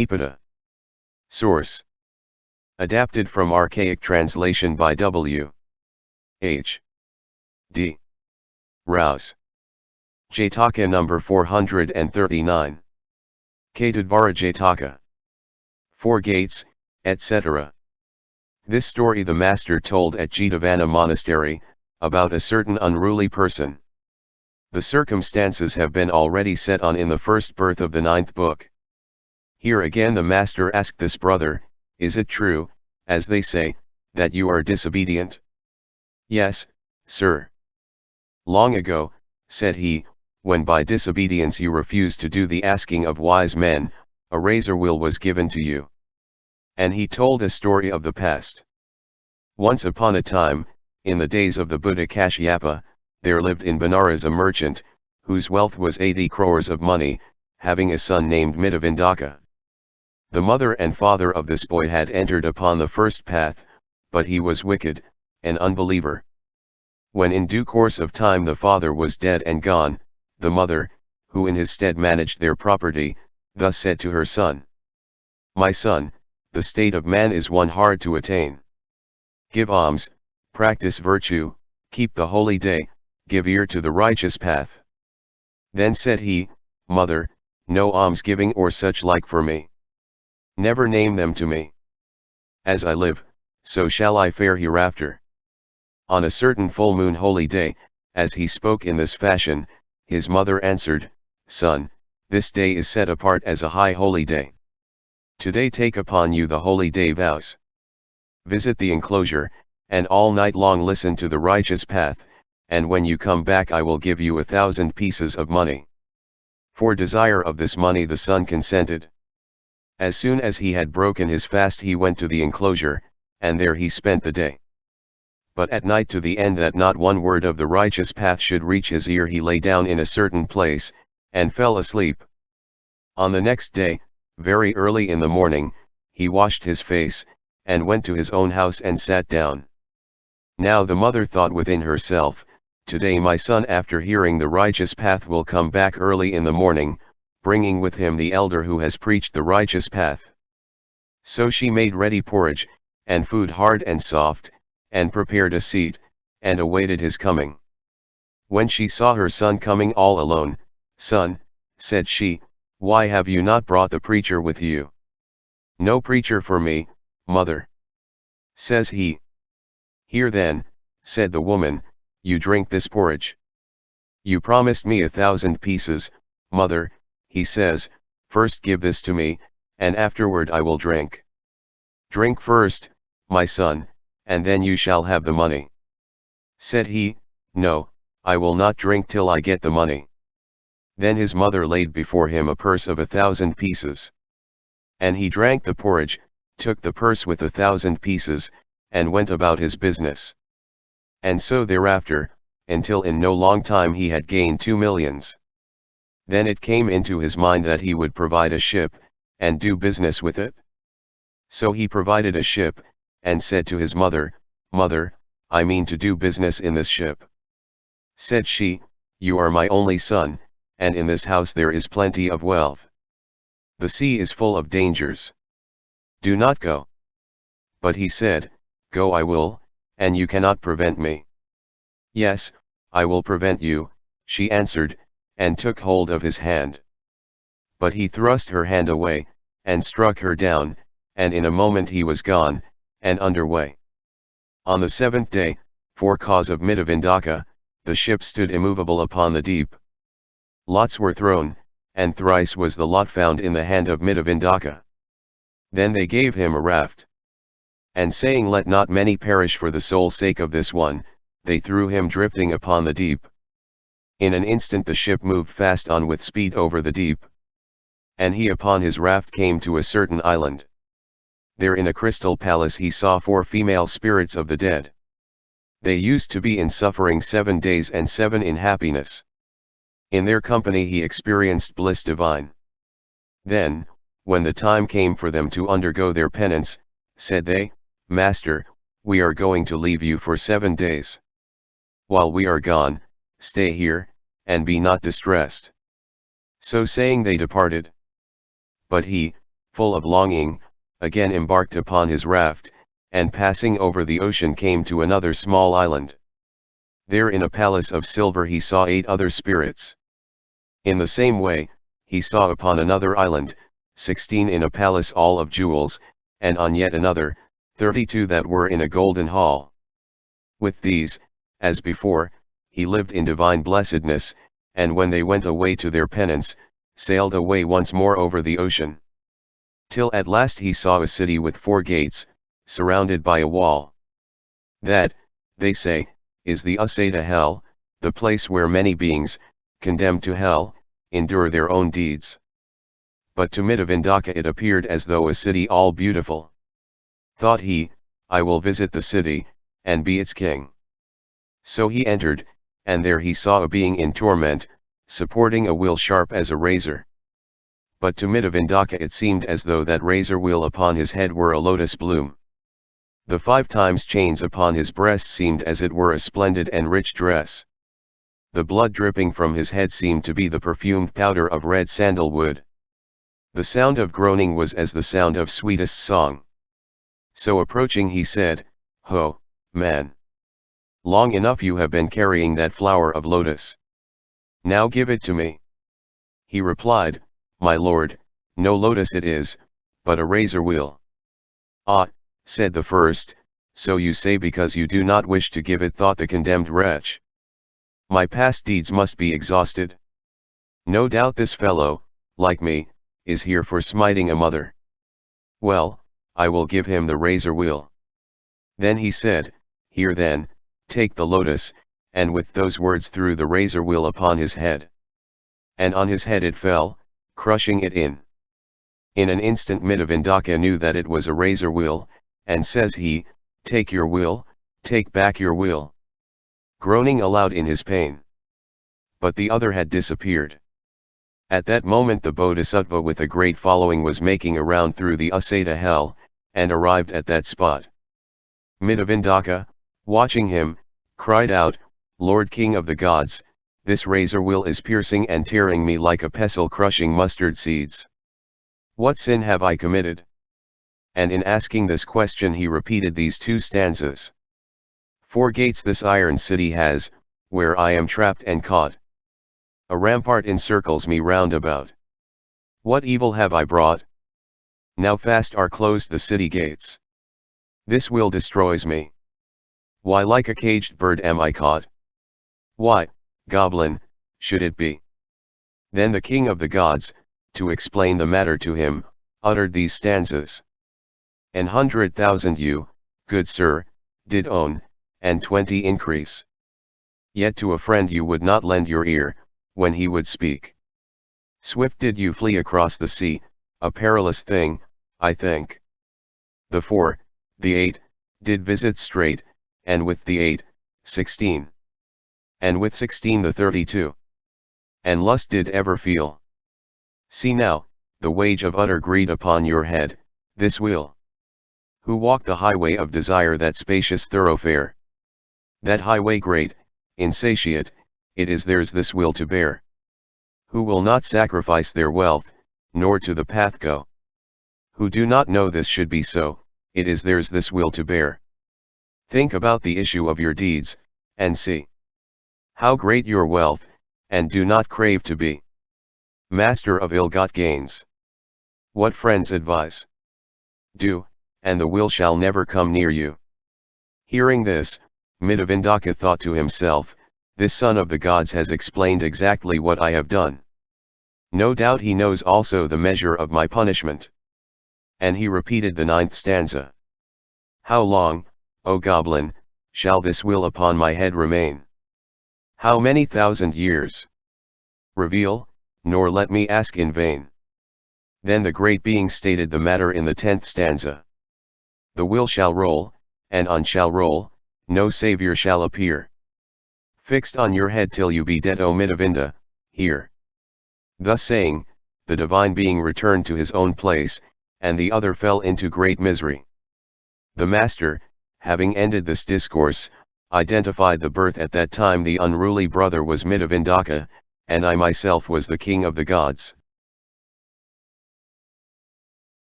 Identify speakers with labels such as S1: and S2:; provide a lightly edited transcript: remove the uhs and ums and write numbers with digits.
S1: Epida. Source. Adapted from archaic translation by W.H.D. Rouse. JATAKA number 439. Khuddhaka JATAKA. 4 gates, etc. This story the master told at Mindriven monastery, about a certain unruly person. The circumstances have been already set on in the first birth of the 9th book. Here again the master asked this brother, is it true, as they say, that you are disobedient? Yes, sir. Long ago, said he, when by disobedience you refused to do the asking of wise men, a razor wheel was given to you. And he told a story of the past. Once upon a time, in the days of the Buddha Kashyapa, there lived in Benares a merchant, whose wealth was 80 crores of money, having a son named Mindriven. The mother and father of this boy had entered upon the first path, but he was wicked, an unbeliever. When in due course of time the father was dead and gone, the mother, who in his stead managed their property, thus said to her son, my son, the state of man is one hard to attain. Give alms, practice virtue, keep the holy day, give ear to the righteous path. Then said he, mother, no almsgiving or such like for me. Never name them to me. As I live, so shall I fare hereafter. On a certain full moon holy day, as he spoke in this fashion, his mother answered, son, this day is set apart as a high holy day. Today take upon you the holy day vows. Visit the enclosure, and all night long listen to the righteous path, and when you come back I will give you 1,000 pieces of money. For desire of this money the son consented. As soon as he had broken his fast he went to the enclosure, and there he spent the day. But at night to the end that not one word of the righteous path should reach his ear he lay down in a certain place, and fell asleep. On the next day, very early in the morning, he washed his face, and went to his own house and sat down. Now the mother thought within herself, today my son after hearing the righteous path will come back early in the morning, bringing with him the elder who has preached the righteous path. So she made ready porridge, and food hard and soft, and prepared a seat, and awaited his coming. When she saw her son coming all alone, son, said she, why have you not brought the preacher with you? No preacher for me, mother. Says he. Here then, said the woman, you drink this porridge. You promised me 1,000 pieces, mother, he says, first give this to me, and afterward I will drink. Drink first, my son, and then you shall have the money. Said he, no, I will not drink till I get the money. Then his mother laid before him a purse of 1,000 pieces. And he drank the porridge, took the purse with 1,000 pieces, and went about his business. And so thereafter, until in no long time he had gained 2 millions. Then it came into his mind that he would provide a ship, and do business with it. So he provided a ship, and said to his mother, Mother, I mean to do business in this ship. Said she, you are my only son, and in this house there is plenty of wealth. The sea is full of dangers. Do not go. But he said, Go I will, and you cannot prevent me. Yes, I will prevent you, she answered, and took hold of his hand. But he thrust her hand away, and struck her down, and in a moment he was gone, and under way. On the 7th day, for cause of Mindriven, the ship stood immovable upon the deep. Lots were thrown, and thrice was the lot found in the hand of Mindriven. Then they gave him a raft. And saying, Let not many perish for the sole sake of this one, they threw him drifting upon the deep. In an instant the ship moved fast on with speed over the deep. And he upon his raft came to a certain island. There in a crystal palace he saw 4 female spirits of the dead. They used to be in suffering 7 days and 7 in happiness. In their company he experienced bliss divine. Then, when the time came for them to undergo their penance, said they, Master, we are going to leave you for 7 days. While we are gone, stay here, and be not distressed. So saying they departed. But he, full of longing, again embarked upon his raft, and passing over the ocean came to another small island. There in a palace of silver he saw 8 other spirits. In the same way, he saw upon another island, 16 in a palace all of jewels, and on yet another, 32 that were in a golden hall. With these, as before, he lived in divine blessedness, and when they went away to their penance, sailed away once more over the ocean. Till at last he saw a city with 4 gates, surrounded by a wall. That, they say, is the Asata hell, the place where many beings, condemned to hell, endure their own deeds. But to Mindriven it appeared as though a city all beautiful. Thought he, I will visit the city, and be its king. So he entered, and there he saw a being in torment, supporting a wheel sharp as a razor. But to Mindriven it seemed as though that razor wheel upon his head were a lotus bloom. The 5 times chains upon his breast seemed as it were a splendid and rich dress. The blood dripping from his head seemed to be the perfumed powder of red sandalwood. The sound of groaning was as the sound of sweetest song. So approaching he said, Ho, man! Long enough you have been carrying that flower of lotus. Now give it to me. He replied, My lord, no lotus it is, but a razor wheel. Ah, said the first, so you say because you do not wish to give it, thought the condemned wretch. My past deeds must be exhausted. No doubt this fellow, like me, is here for smiting a mother. Well, I will give him the razor wheel. Then he said, Here then, take the lotus, and with those words threw the razor wheel upon his head. And on his head it fell, crushing it in. In an instant Mindriven knew that it was a razor wheel, and says he, Take your wheel, take back your wheel. Groaning aloud in his pain. But the other had disappeared. At that moment the Bodhisattva with a great following was making a round through the Asata hell, and arrived at that spot. Mindriven, watching him, cried out, Lord King of the Gods, this razor wheel is piercing and tearing me like a pestle crushing mustard seeds. What sin have I committed? And in asking this question he repeated these 2 stanzas. 4 gates this iron city has, where I am trapped and caught. A rampart encircles me round about. What evil have I brought? Now fast are closed the city gates. This will destroys me. Why like a caged bird am I caught? Why, goblin, should it be? Then the king of the gods, to explain the matter to him, uttered these stanzas. 100,000 you, good sir, did own, and 20 increase. Yet to a friend you would not lend your ear, when he would speak. Swift did you flee across the sea, a perilous thing, I think. The 4, the 8, did visit straight, and with the 8, 16. And with 16 the 32. And lust did ever feel. See now, the wage of utter greed upon your head, this wheel. Who walk the highway of desire, that spacious thoroughfare? That highway great, insatiate, it is theirs this will to bear. Who will not sacrifice their wealth, nor to the path go? Who do not know this should be so, it is theirs this will to bear. Think about the issue of your deeds, and see how great your wealth, and do not crave to be master of ill-got gains. What friends advise? Do, and the will shall never come near you. Hearing this, Mindriven thought to himself, this son of the gods has explained exactly what I have done. No doubt he knows also the measure of my punishment. And he repeated the 9th stanza. How long, O goblin, shall this wheel upon my head remain? How many thousand years? Reveal, nor let me ask in vain. Then the great being stated the matter in the 10th stanza. The wheel shall roll, and on shall roll, no savior shall appear. Fixed on your head till you be dead, O Mindriven, here. Thus saying, the divine being returned to his own place, and the other fell into great misery. The master, having ended this discourse, identified the birth at that time the unruly brother was Mindriven, and I myself was the king of the gods.